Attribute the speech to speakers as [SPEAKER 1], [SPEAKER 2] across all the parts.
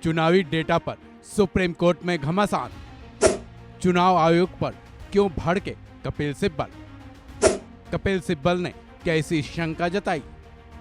[SPEAKER 1] चुनावी डेटा पर supreme court में घमासान। चुनाव आयोग पर क्यों भड़के कपिल सिब्बल। कपिल सिब्बल ने कैसी शंका जताई।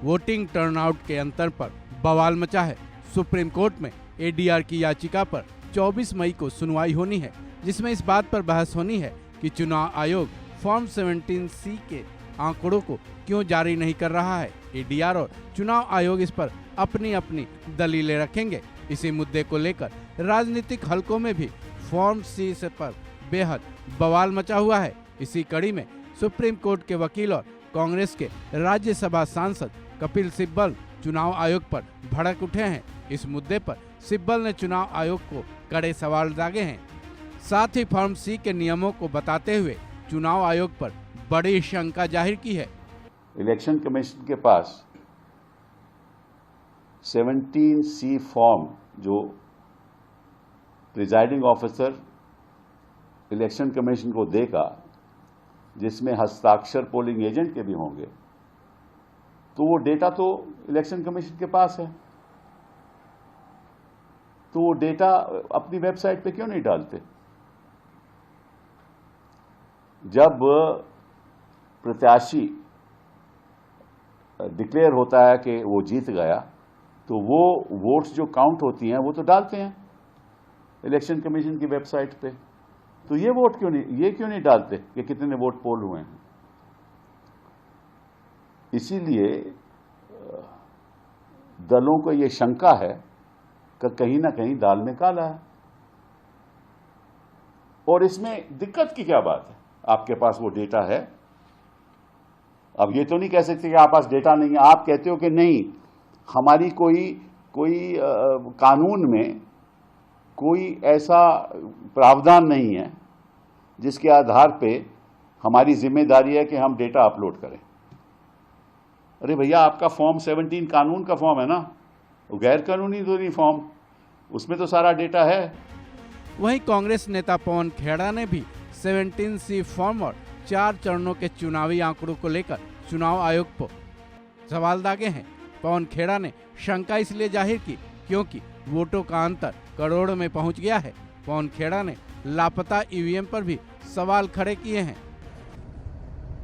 [SPEAKER 1] वोटिंग टर्नआउट के अंतर पर बवाल मचा है। सुप्रीम कोर्ट में एडीआर की याचिका पर 24 मई को सुनवाई होनी है, जिसमें इस बात पर बहस होनी है कि चुनाव आयोग फॉर्म 17C के आंकड़ों को क्यों जारी नहीं कर रहा है। एडीआर और चुनाव आयोग इस पर अपनी अपनी दलीलें रखेंगे। इसी मुद्दे को लेकर राजनीतिक हलकों में भी फॉर्म C पर बेहद बवाल मचा हुआ है। इसी कड़ी में सुप्रीम कोर्ट के वकील और कांग्रेस के राज्यसभा सांसद कपिल सिब्बल चुनाव आयोग पर भड़क उठे हैं। इस मुद्दे पर सिब्बल ने चुनाव आयोग को कड़े सवाल दागे हैं। साथ ही फॉर्म C के नियमों को बताते हुए चुनाव आयोग पर बड़ी शंका जाहिर की है।
[SPEAKER 2] इलेक्शन कमीशन के पास 17C फॉर्म जो प्रिजाइडिंग ऑफिसर इलेक्शन कमीशन को देगा, जिसमें हस्ताक्षर पोलिंग एजेंट के भी होंगे, तो वो डेटा तो इलेक्शन कमीशन के पास है। तो वो डेटा अपनी वेबसाइट पे क्यों नहीं डालते? जब प्रत्याशी डिक्लेयर होता है कि वो जीत गया, तो वो वोट्स जो काउंट होती हैं वो तो डालते हैं इलेक्शन कमीशन की वेबसाइट पे। तो ये क्यों नहीं डालते कि कितने वोट पोल हुए हैं? इसीलिए दलों को ये शंका है कि कहीं ना कहीं दाल में काला है। और इसमें दिक्कत की क्या बात है? आपके पास वो डेटा है। अब ये तो नहीं कह सकते कि आप पास डेटा नहीं है। आप कहते हो कि नहीं, हमारी कोई कानून में कोई ऐसा प्रावधान नहीं है जिसके आधार पे हमारी जिम्मेदारी है कि हम डेटा अपलोड करें। अरे भैया, आपका फॉर्म 17 कानून का फॉर्म है ना, वो गैर कानूनी तो नहीं फॉर्म, उसमें तो सारा डेटा है।
[SPEAKER 1] वहीं कांग्रेस नेता पवन खेड़ा ने भी 17C फॉर्म और 4 चरणों के चुनावी आंकड़ों को लेकर चुनाव आयोग पर सवाल दागे हैं। पवन खेड़ा ने शंका इसलिए जाहिर की क्योंकि वोटों का अंतर करोड़ों में पहुंच गया है। पवन खेड़ा ने लापता ईवीएम पर भी सवाल खड़े किए हैं।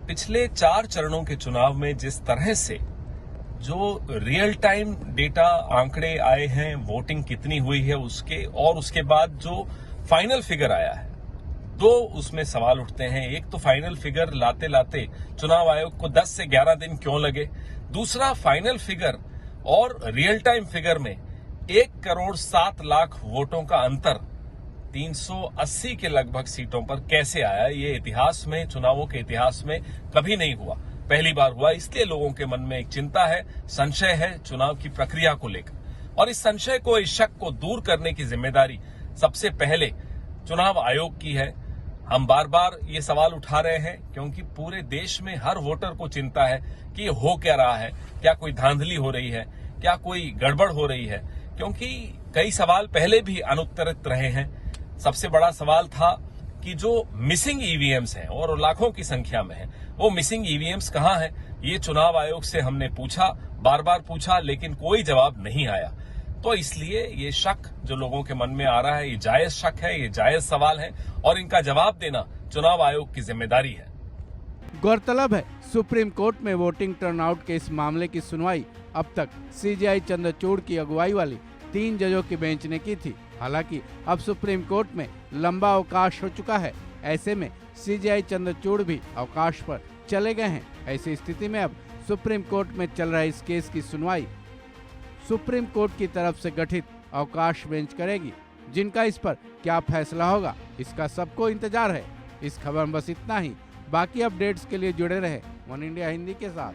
[SPEAKER 3] पिछले 4 चरणों के चुनाव में जिस तरह से जो रियल टाइम डेटा आंकड़े आए हैं, वोटिंग कितनी हुई है उसके, और उसके बाद जो फाइनल फिगर आया है, 2 उसमें सवाल उठते हैं। एक तो फाइनल फिगर लाते लाते चुनाव आयोग को 10 से 11 दिन क्यों लगे। दूसरा, फाइनल फिगर और रियल टाइम फिगर में 1,07,00,000 वोटों का अंतर 380 के लगभग सीटों पर कैसे आया। ये इतिहास में, चुनावों के इतिहास में कभी नहीं हुआ, पहली बार हुआ। इसलिए लोगों के मन में एक चिंता है, संशय है चुनाव की प्रक्रिया को लेकर, और इस संशय को, इस शक को दूर करने की जिम्मेदारी सबसे पहले चुनाव आयोग की है। हम बार बार ये सवाल उठा रहे हैं क्योंकि पूरे देश में हर वोटर को चिंता है कि हो क्या रहा है, क्या कोई धांधली हो रही है, क्या कोई गड़बड़ हो रही है, क्योंकि कई सवाल पहले भी अनुत्तरित रहे हैं। सबसे बड़ा सवाल था कि जो मिसिंग ईवीएम्स हैं और लाखों की संख्या में हैं, वो मिसिंग ईवीएम्स कहां हैं। ये चुनाव आयोग से हमने पूछा, बार बार पूछा, लेकिन कोई जवाब नहीं आया। तो इसलिए ये शक जो लोगों के मन में आ रहा है, ये जायज शक है, ये जायज सवाल है, और इनका जवाब देना चुनाव आयोग की जिम्मेदारी है।
[SPEAKER 1] गौरतलब है, सुप्रीम कोर्ट में वोटिंग टर्नआउट के इस मामले की सुनवाई अब तक सीजेआई चंद्रचूड़ की अगुवाई वाली 3 जजों की बेंच ने की थी। हालांकि अब सुप्रीम कोर्ट में लंबा अवकाश हो चुका है। ऐसे में सीजेआई चंद्रचूड़ भी अवकाश पर चले गए हैं। ऐसी स्थिति में अब सुप्रीम कोर्ट में चल रहे इस केस की सुनवाई सुप्रीम कोर्ट की तरफ से गठित अवकाश बेंच करेगी। जिनका इस पर क्या फैसला होगा, इसका सबको इंतजार है। इस खबर में बस इतना ही। बाकी अपडेट्स के लिए जुड़े रहे वन इंडिया हिंदी के साथ।